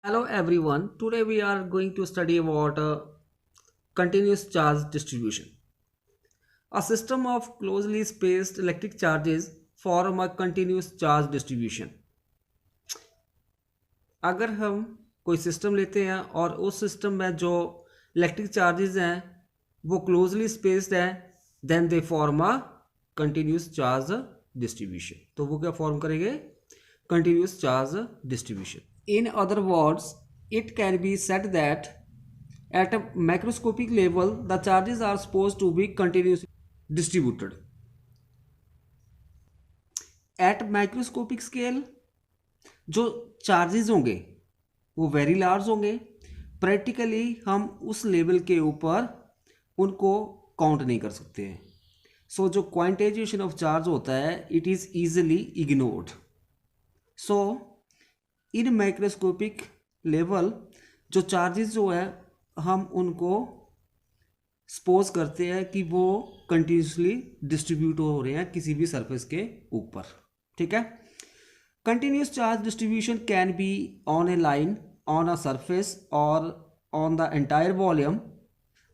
Hello everyone. Today we are going to study about continuous charge distribution. A system of closely spaced electric charges form a continuous charge distribution. अगर हम कोई system लेते हैं और उस system में जो इलेक्ट्रिक चार्जेस हैं वो क्लोजली स्पेस्ड है then they form a continuous charge distribution. तो वो क्या फॉर्म करेंगे? Continuous charge distribution. In other words, it can be said that at a macroscopic level, the charges are supposed to be continuously distributed. At microscopic scale, जो charges होंगे वो very large होंगे. Practically हम उस level के ऊपर उनको count नहीं कर सकते हैं. सो जो क्वांटाइजेशन ऑफ चार्ज होता है it is easily ignored. So in microscopic level जो चार्जेस जो है हम उनको सपोज करते हैं कि वो कंटिन्यूसली डिस्ट्रीब्यूट हो रहे हैं किसी भी सरफेस के ऊपर. ठीक है. Continuous charge distribution can be on A line, on a surface और ऑन द एंटायर वॉल्यूम.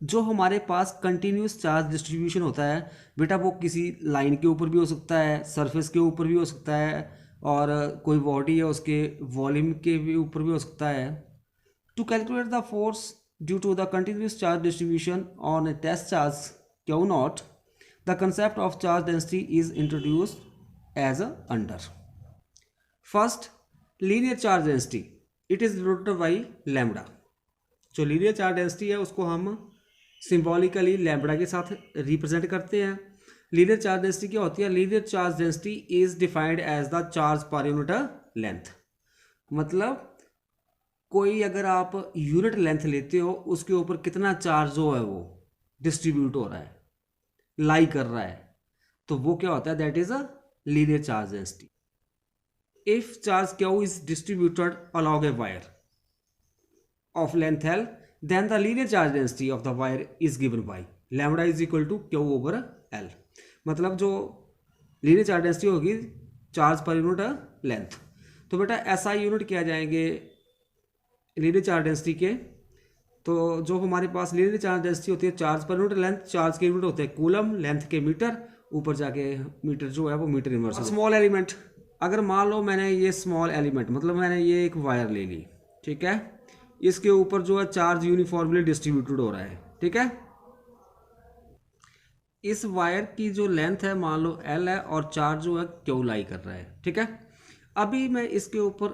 जो हमारे पास कंटिन्यूस चार्ज डिस्ट्रीब्यूशन होता है बेटा वो किसी लाइन के ऊपर भी हो सकता है, सरफेस के ऊपर भी हो सकता है और कोई बॉडी है उसके वॉल्यूम के भी ऊपर भी हो सकता है. To calculate the force due to the continuous charge distribution on a test charge Q naught, the concept of charge density is introduced as under. First, linear charge density. It is denoted by lambda. जो linear charge density है उसको हम symbolically lambda के साथ represent करते हैं. Linear charge density क्या होती है? Linear charge density is defined as the charge per unit length. मतलब कोई अगर आप यूनिट लेंथ लेते हो उसके ऊपर कितना चार्ज जो है वो डिस्ट्रीब्यूट हो रहा है, लाई कर रहा है, तो वो क्या होता है? That is a linear charge density. If charge Q is distributed along a wire of length L, then the linear charge density of the wire is given by lambda is equal to Q over L. मतलब जो linear charge density होगी charge per unit length. तो बेटा SI unit क्या जाएंगे linear charge density के? तो जो हमारे पास लीनियर चार्ज डेंसिटी होती है charge per unit length, charge के यूनिट होते हैं कूलम, लेंथ के मीटर, ऊपर जाके मीटर जो है वो मीटर इनवर्स. स्मॉल एलिमेंट, अगर मान लो मैंने ये स्मॉल एलिमेंट मतलब मैंने ये एक वायर ले ली, ठीक है, इसके ऊपर जो है चार्ज यूनिफॉर्मली डिस्ट्रीब्यूटेड हो रहा है. ठीक है. इस वायर की जो लेंथ है मान लो L है और चार्ज जो है क्यू लाई कर रहा है. ठीक है. अभी मैं इसके ऊपर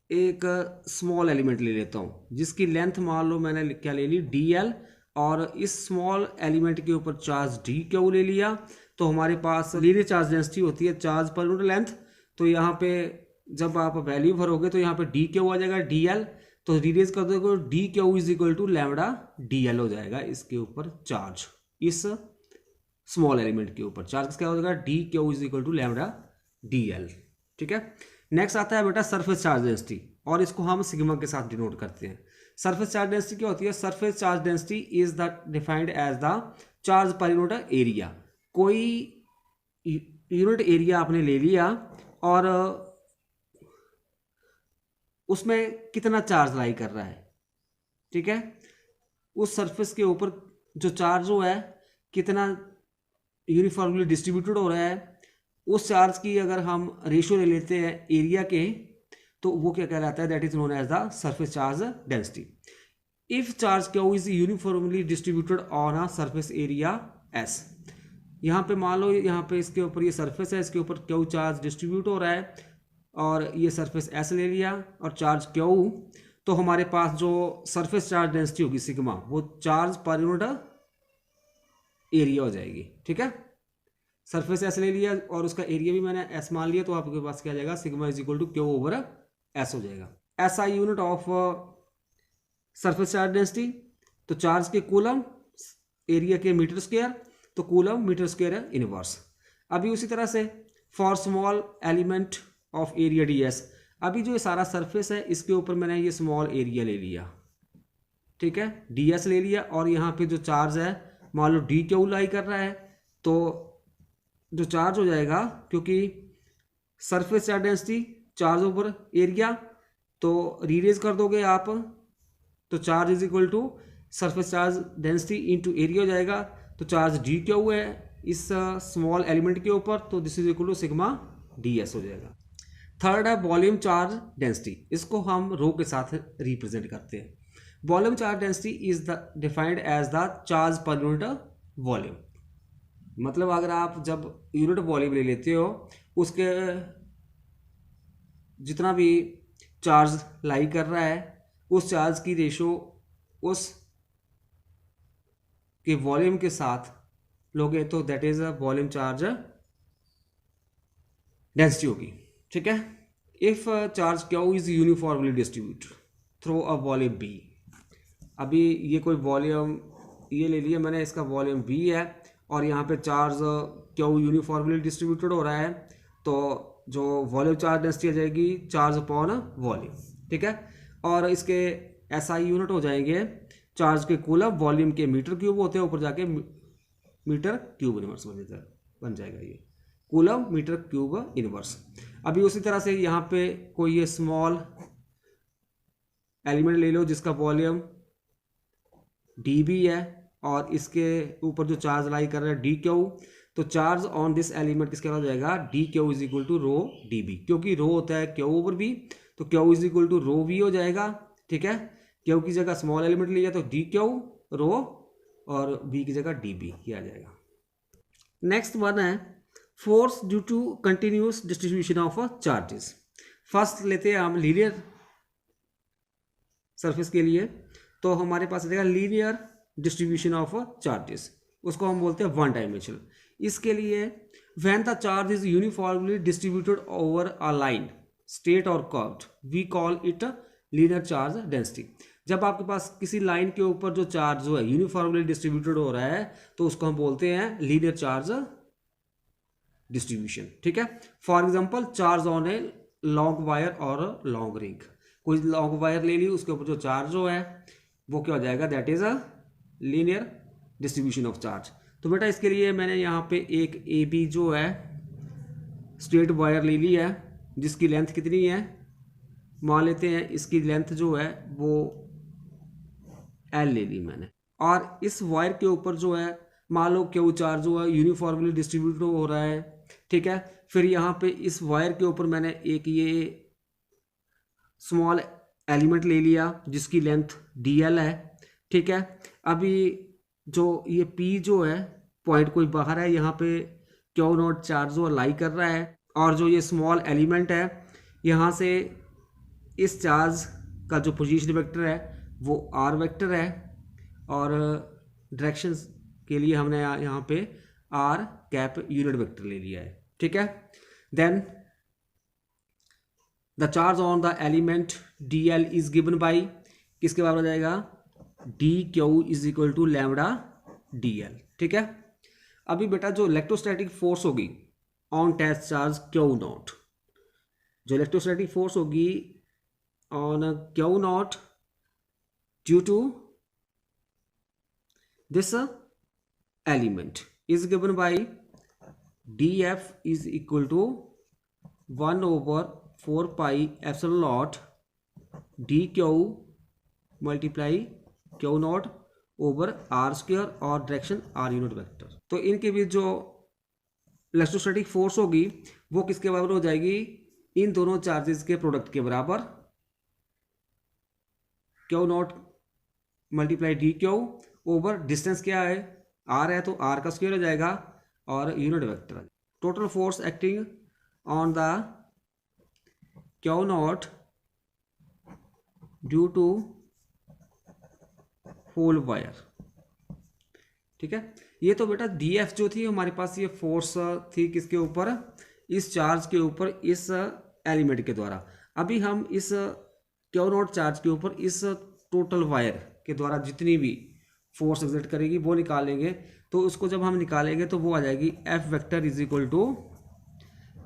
एक स्मॉल एलिमेंट ले लेता हूँ जिसकी लेंथ मान लो मैंने क्या ले ली DL और इस स्मॉल एलिमेंट के ऊपर चार्ज DQ ले लिया. तो हमारे पास लीनियर चार्ज डेंसिटी होती है चार्ज पर यूनिट लेंथ. तो यहाँ पे जब आप वैल्यू भरोगे तो यहाँ पे DQ आ जाएगा DL. तो रिड्यूस कर दोगे DQ is equal to lambda DL हो जाएगा. इसके ऊपर चार्ज इस स्मॉल एलिमेंट के ऊपर चार्ज क्या हो जाएगा? DQ is equal to lambda DL. ठीक है. नेक्स्ट आता है बेटा सरफेस चार्ज डेंसिटी और इसको हम सिग्मा के साथ डिनोट करते हैं. सरफेस चार्ज डेंसिटी क्या होती है? Surface charge density is the defined as the charge per unit area. कोई यूनिट एरिया आपने ले लिया और उसमें कितना चार्ज लाई कर रहा है. ठीक है. उस सरफेस के ऊपर जो चार्ज जो है कितना यूनिफॉर्मली डिस्ट्रीब्यूटेड हो रहा है, उस चार्ज की अगर हम रेशियो ले लेते हैं एरिया के तो वो क्या कहलाता है? That is known as the surface charge density. If charge Q is uniformly distributed on a surface area S. यहाँ पे मान लो यहाँ पे इसके ऊपर ये सरफेस है, इसके ऊपर क्यू चार्ज डिस्ट्रीब्यूट हो रहा है और ये सरफेस S ले लिया और चार्ज क्यू. तो हमारे पास जो सरफेस चार्ज डेंसिटी होगी सिग्मा वो चार्ज पर यूनिट एरिया हो जाएगी. ठीक है. सरफेस S ले लिया और उसका एरिया भी मैंने S मान लिया तो आपके पास क्या जाएगा? Sigma is equal to Q over S हो जाएगा. SI unit of surface charge density. तो चार्ज के कूलम, एरिया के मीटर स्क्वायर, तो कूलम मीटर स्क्वायर इनवर्स. अभी उसी तरह से for small element of area DS. अभी जो ये सारा सरफेस है इसके ऊपर मैंने ये स्मॉल एरिया ले लिया. ठीक है. DS ले लिया और यहाँ पे जो चार्ज है मान लो DQ लाई कर रहा है. तो जो चार्ज हो जाएगा क्योंकि surface charge density charge over area तो रीरेज कर दोगे आप तो charge is equal to surface charge density into area हो जाएगा। तो चार्ज डी क्यू है इस स्मॉल एलिमेंट के ऊपर, तो this is equal to sigma D S हो जाएगा। थर्ड है वॉल्यूम चार्ज डेंसिटी, इसको हम रो के साथ रिप्रेजेंट करते हैं। Volume charge density is the defined as the charge per unit volume. मतलब अगर आप जब यूनिट वॉल्यूम ले लेते हो उसके जितना भी चार्ज लाई कर रहा है उस चार्ज की रेशो उस के वॉल्यूम के साथ लोगे तो that is a volume charge density होगी। ठीक है। If charge Q is uniformly distributed through a volume V, अभी ये कोई वॉल्यूम ये ले लिया मैंने, इसका वॉल्यूम बी है और यहाँ पे चार्ज क्यू यूनिफॉर्मली डिस्ट्रीब्यूटेड हो रहा है, तो जो वॉल्यूम चार्ज डेंसिटी आ जाएगी चार्ज अपॉन वॉल्यूम। ठीक है। और इसके एसआई यूनिट हो जाएंगे चार्ज के कूलम, वॉल्यूम के मीटर क्यूब होते हैं, ऊपर जाके मीटर क्यूब इनवर्स बन जाएगा ये कूलम मीटर क्यूब इनवर्स। अभी उसी तरह से यहाँ पे कोई ये स्मॉल एलिमेंट ले लो जिसका वॉल्यूम डी बी है और इसके ऊपर जो चार्ज लाई कर रहा है डी क्यू, तो चार्ज ऑन दिस एलिमेंट किसके हो जाएगा D Q is equal to rho D V, क्योंकि रो होता है क्यू ओवर बी, तो Q is equal to rho V हो जाएगा। ठीक है। क्यू की जगह स्मॉल एलिमेंट लिया तो डी क्यू रो और बी की जगह डी बी किया जाएगा। नेक्स्ट वन है force due to continuous distribution of charges. First लेते हैं हम लीनियर सरफेस के लिए, तो हमारे पास रहेगा लीनियर डिस्ट्रीब्यूशन ऑफ चार्जेस, उसको हम बोलते हैं वन डायमेंशनल। इसके लिए when the charge is uniformly distributed over a line straight और curved we call it linear charge density. जब आपके पास किसी लाइन के ऊपर जो चार्ज जो है यूनिफॉर्मली डिस्ट्रीब्यूटेड हो रहा है तो उसको हम बोलते हैं लीनियर चार्ज डिस्ट्रीब्यूशन। ठीक है। For example charge on a long wire और लॉन्ग रिंग, कोई लॉन्ग वायर ले ली उसके ऊपर जो चार्ज जो है वो क्या हो जाएगा that is a linear distribution of charge. तो बेटा इसके लिए मैंने यहाँ पे एक ए बी जो है स्ट्रेट वायर ले ली है जिसकी लेंथ कितनी है, मान लेते हैं इसकी लेंथ जो है वो एल ले ली मैंने, और इस वायर के ऊपर जो है मान लो क्यू चार्ज जो है यूनिफॉर्मली डिस्ट्रीब्यूट हो रहा है। ठीक है। फिर यहाँ पे इस वायर के ऊपर मैंने एक ये स्मॉल एलिमेंट ले लिया जिसकी लेंथ डी एल है। ठीक है। अभी जो ये पी जो है पॉइंट कोई बाहर है, यहाँ पे क्यू नॉट चार्ज जो लाई कर रहा है, और जो ये स्मॉल एलिमेंट है यहाँ से इस चार्ज का जो पोजीशन वेक्टर है वो आर वेक्टर है, और डायरेक्शन के लिए हमने यहाँ पे आर कैप यूनिट वेक्टर ले लिया है। ठीक है। Then the charge on the element D L is given by किसके बराबर हो जाएगा D Q is equal to lambda D L. ठीक है। अभी बेटा जो इलेक्ट्रोस्टैटिक फोर्स होगी on test charge Q naught, जो इलेक्ट्रोस्टैटिक फोर्स होगी on Q naught due to this element is given by D F is equal to 1/4 pi epsilon naught D Q multiply Q naught over R square और direction are unit vector. तो इनके बीच जो electrostatic force होगी वो किसके बराबर हो जाएगी, इन दोनों चार्जेस के प्रोडक्ट के बराबर, Q not multiply D Q over distance क्या है आर है तो आर का स्क्वायर हो जाएगा और unit vector. Total force acting on the Q naught due to whole wire. ठीक है। ये तो बेटा डी एफ जो थी हमारे पास ये फोर्स थी किसके ऊपर, इस चार्ज के ऊपर इस एलिमेंट के द्वारा। अभी हम इस क्यू नॉट चार्ज के ऊपर इस टोटल वायर के द्वारा जितनी भी फोर्स एक्सर्ट करेगी वो निकालेंगे। तो उसको जब हम निकालेंगे तो वो आ जाएगी F vector is equal to,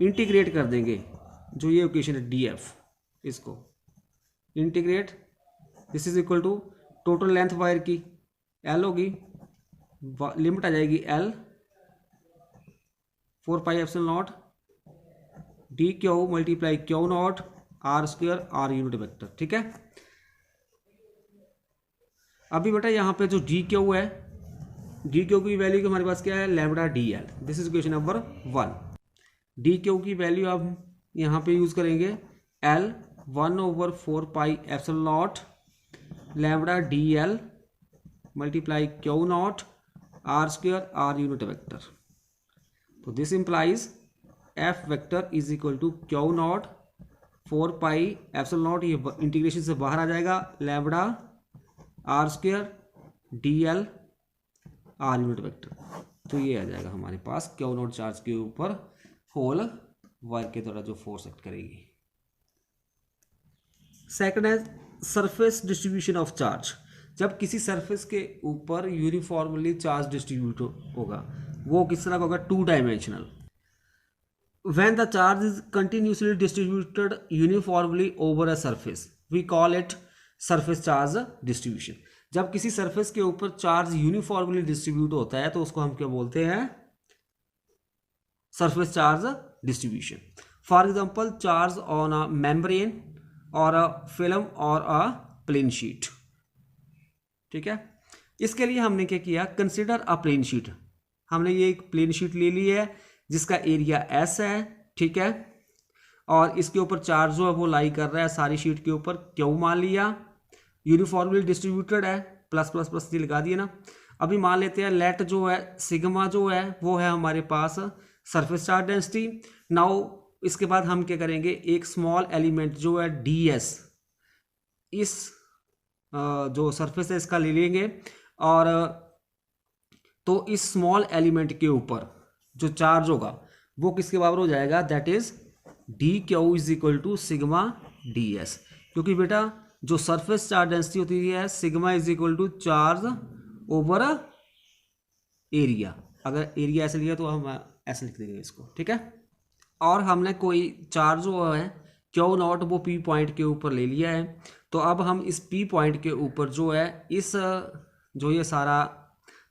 integrate कर देंगे जो ये इक्वेशन है डी एफ, इसको integrate, this is equal to total length wire की एल होगी, लिमिट आ जाएगी L 4 pi epsilon naught D Q multiply Q not R square R unit vector. ठीक है, अभी बेटा यहाँ पे जो डी क्यू है, डी क्यू की वैल्यू हमारे पास क्या है, lambda D L. This is question number 1। D Q की वैल्यू आप यहाँ पे यूज करेंगे L 1/4 pi lambda D L multiply Q not R square R unit vector. तो this implies F vector is equal to Q not 4 pi, ये integration से बाहर आ जाएगा, lambda R square D L R unit vector. तो ये आ जाएगा हमारे पास क्यू नॉट चार्ज के ऊपर होल वायर के द्वारा जो फोर्स एक्ट करेगी। सेकंड है सरफेस डिस्ट्रीब्यूशन ऑफ चार्ज। जब किसी सरफेस के ऊपर यूनिफॉर्मली चार्ज डिस्ट्रीब्यूट होगा, वो किस तरह का होगा, 2 dimensional. When the charge is continuously distributed uniformly over a surface we call it surface charge distribution. जब किसी सरफेस के ऊपर चार्ज यूनिफॉर्मली डिस्ट्रीब्यूट होता है तो उसको हम क्या बोलते हैं, surface charge distribution. For example charge on a membrane और अ फिल्म और अ प्लेन शीट। ठीक है, इसके लिए हमने क्या किया, कंसिडर अ प्लेन शीट। हमने ये एक प्लेन शीट ले ली है जिसका एरिया एस है। ठीक है, और इसके ऊपर चार्ज जो है वो लाई कर रहा है सारी शीट के ऊपर, क्यू मान लिया, यूनिफॉर्मली डिस्ट्रीब्यूटेड है, प्लस प्लस प्लस ये लगा दिए ना। अभी मान लेते हैं लेट जो है सिग्मा जो है वो है हमारे पास सरफेस चार्ज डेंसिटी। नाउ इसके बाद हम क्या करेंगे, एक स्मॉल एलिमेंट जो है डी एस, इस जो सरफेस है इसका ले लेंगे, और तो इस स्मॉल एलिमेंट के ऊपर जो चार्ज होगा वो किसके बराबर हो जाएगा, that is D Q is equal to sigma D S. क्योंकि बेटा जो सरफेस चार्ज डेंसिटी होती है sigma is equal to charge over area. अगर एरिया ऐसे लिया तो हम ऐसे लिख देंगे इसको। ठीक है, और हमने कोई चार्ज जो है क्यू नॉट वो पी पॉइंट के ऊपर ले लिया है। तो अब हम इस पी पॉइंट के ऊपर जो है इस जो ये सारा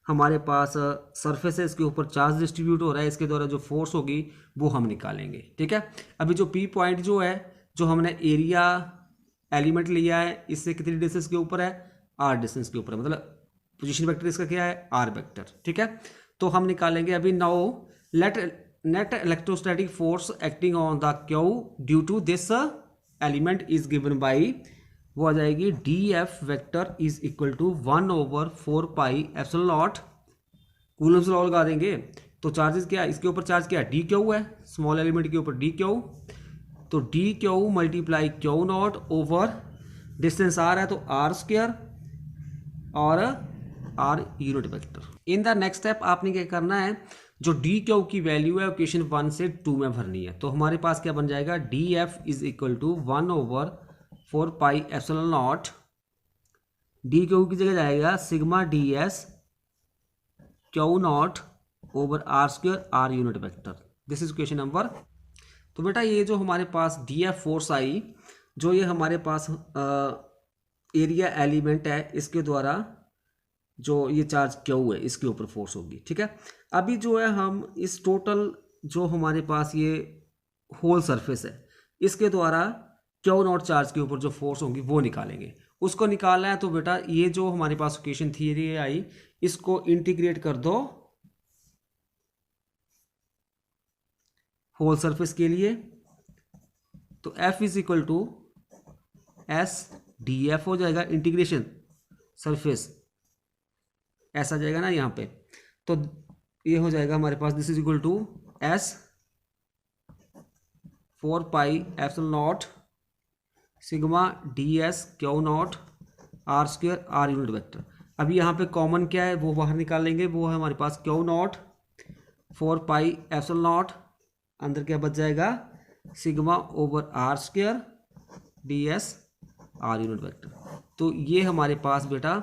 हमारे पास सरफेस है इसके ऊपर चार्ज डिस्ट्रीब्यूट हो रहा है, इसके द्वारा जो फोर्स होगी वो हम निकालेंगे। ठीक है, अभी जो पी पॉइंट जो है, जो हमने एरिया एलिमेंट लिया है, इससे कितनी डिस्टेंस के ऊपर है, आर डिस्टेंस के ऊपर है, मतलब पोजीशन वेक्टर इसका क्या है, आर वेक्टर। ठीक है, तो हम निकालेंगे अभी now let net electrostatic force acting on the Q due to this element is given by, वो आ जाएगी D F vector is equal to 1/4 pi epsilon naught, coulomb's law लगा देंगे। तो चार्जेस क्या है, इसके ऊपर चार्ज क्या है, डी क्यू है, स्मॉल एलिमेंट के ऊपर डी क्यू, तो D Q multiply Q naught over distance R है तो आर स्क्वायर और R unit vector. In the next step आपने क्या करना है, जो डी क्यू की वैल्यू है इक्वेशन 1 से 2 में भरनी है। तो हमारे पास क्या बन जाएगा, D F is equal to 1/4 pi epsilon naught, D Q की जगह जाएगा sigma D S Q naught over R square R unit vector. This is question number. तो बेटा ये जो हमारे पास डी एफ फोर्स आई, जो ये हमारे पास एरिया एलिमेंट है इसके द्वारा जो ये चार्ज क्यू है इसके ऊपर फोर्स होगी। ठीक है, अभी जो है हम इस टोटल जो हमारे पास ये होल सरफेस है इसके द्वारा क्यू नॉट चार्ज के ऊपर जो फोर्स होगी वो निकालेंगे। उसको निकालना है तो बेटा ये जो हमारे पास इक्वेशन थियरी आई इसको इंटीग्रेट कर दो होल सरफेस के लिए। तो F is equal to S D F हो जाएगा, इंटीग्रेशन सरफेस ऐसा जाएगा ना यहाँ पे, तो ये हो जाएगा हमारे पास this is equal to S 4 pi epsilon not sigma D S Q not R square R unit vector. अभी यहाँ पे कॉमन क्या है वो बाहर निकाल लेंगे, वो है हमारे पास Q not 4 pi epsilon not, अंदर क्या बच जाएगा sigma over R square D S R unit vector. तो ये हमारे पास बेटा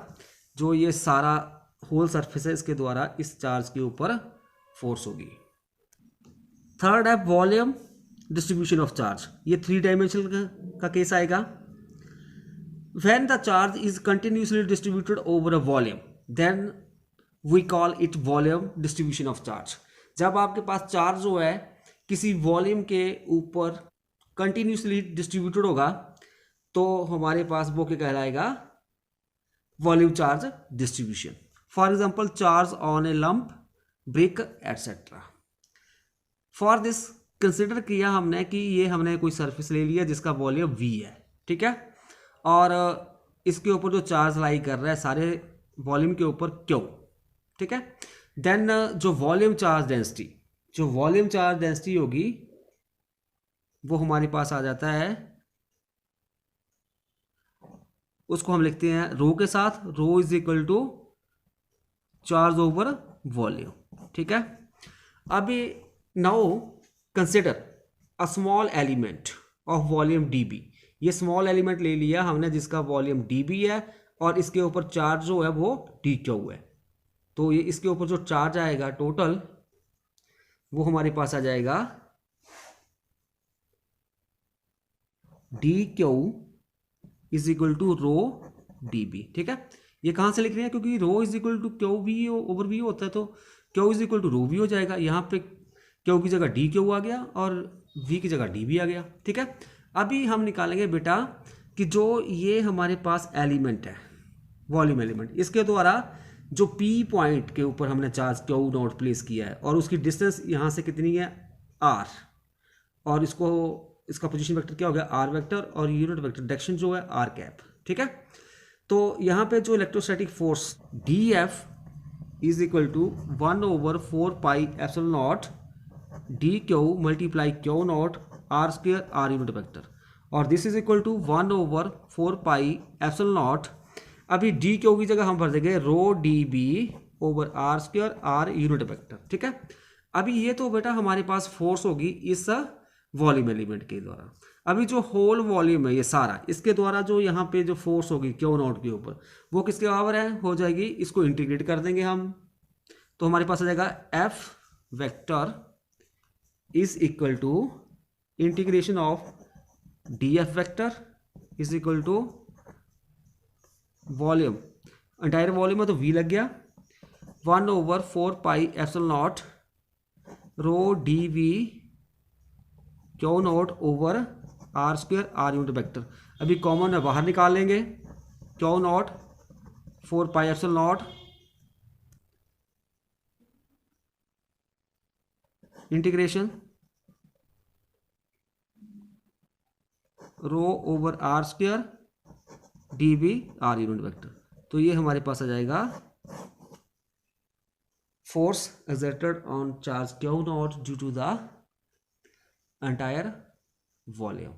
जो ये सारा होल सरफेस है इसके द्वारा इस चार्ज के ऊपर फोर्स होगी। थर्ड है वॉल्यूम डिस्ट्रीब्यूशन ऑफ चार्ज, ये 3 डायमेंशनल का केस आएगा। When the charge is continuously distributed over a volume then we call it volume distribution of charge. जब आपके पास चार्ज जो है किसी वॉल्यूम के ऊपर कंटिन्यूसली डिस्ट्रीब्यूटेड होगा तो हमारे पास वो क्या कहलाएगा, volume charge distribution. For example charge on A lump, brick etcetera. For this consider किया हमने कि ये हमने कोई सरफेस ले लिया जिसका वॉल्यूम v है, ठीक है, और इसके ऊपर जो चार्ज लाई कर रहा है सारे वॉल्यूम के ऊपर q, ठीक है। देन जो वॉल्यूम चार्ज डेंसिटी होगी वो हमारे पास आ जाता है, उसको हम लिखते हैं रो के साथ, rho is equal to charge over volume, ठीक है। अभी now consider a small element of volume dB। ये स्मॉल एलिमेंट ले लिया हमने जिसका वॉल्यूम dB है और इसके ऊपर चार्ज जो है वो dQ है। तो ये इसके ऊपर जो चार्ज आएगा टोटल वो हमारे पास आ जाएगा dQ is equal to rho dB, ठीक है। ये कहाँ से लिख रहे हैं, क्योंकि rho is equal to Q V over V होता है, तो Q is equal to rho V हो जाएगा। यहाँ पे क्यू की जगह dQ आ गया और v की जगह dB आ गया, ठीक है। अभी हम निकालेंगे बेटा कि जो ये हमारे पास एलिमेंट है, वॉल्यूम एलिमेंट, इसके द्वारा जो P पॉइंट के ऊपर हमने चार्ज Q नॉट प्लेस किया है और उसकी डिस्टेंस यहाँ से कितनी है R, और इसका पोजीशन वेक्टर क्या हो गया R वेक्टर, और यूनिट वेक्टर डायरेक्शन जो है R कैप, ठीक है। तो यहाँ पे जो electrostatic force DF is equal to 1/4 pi epsilon not DQ multiply Q not R square R unit vector, और this is equal to 1/4 pi epsilon not. अभी DQ की जगह हम भर देंगे rho dB over R square R unit vector, ठीक है। अभी ये तो बेटा हमारे पास फोर्स होगी इस वॉल्यूम एलिमेंट के द्वारा। अभी जो होल वॉल्यूम है ये सारा, इसके द्वारा जो यहाँ पे जो फोर्स होगी Q नॉट के ऊपर वो किसके बराबर है, हो जाएगी, इसको इंटीग्रेट कर देंगे हम, तो हमारे पास आ जाएगा F vector is equal to integration of DF vector is equal to volume, entire volume है तो V लग गया, 1/4 pi epsilon naught rho dV Q नॉट over R square R unit vector. अभी कॉमन है बाहर निकाल लेंगे, Q naught 4 pi epsilon naught integration rho over R square dV R unit vector. तो ये हमारे पास आ जाएगा force exerted on charge Q not due to the entire volume।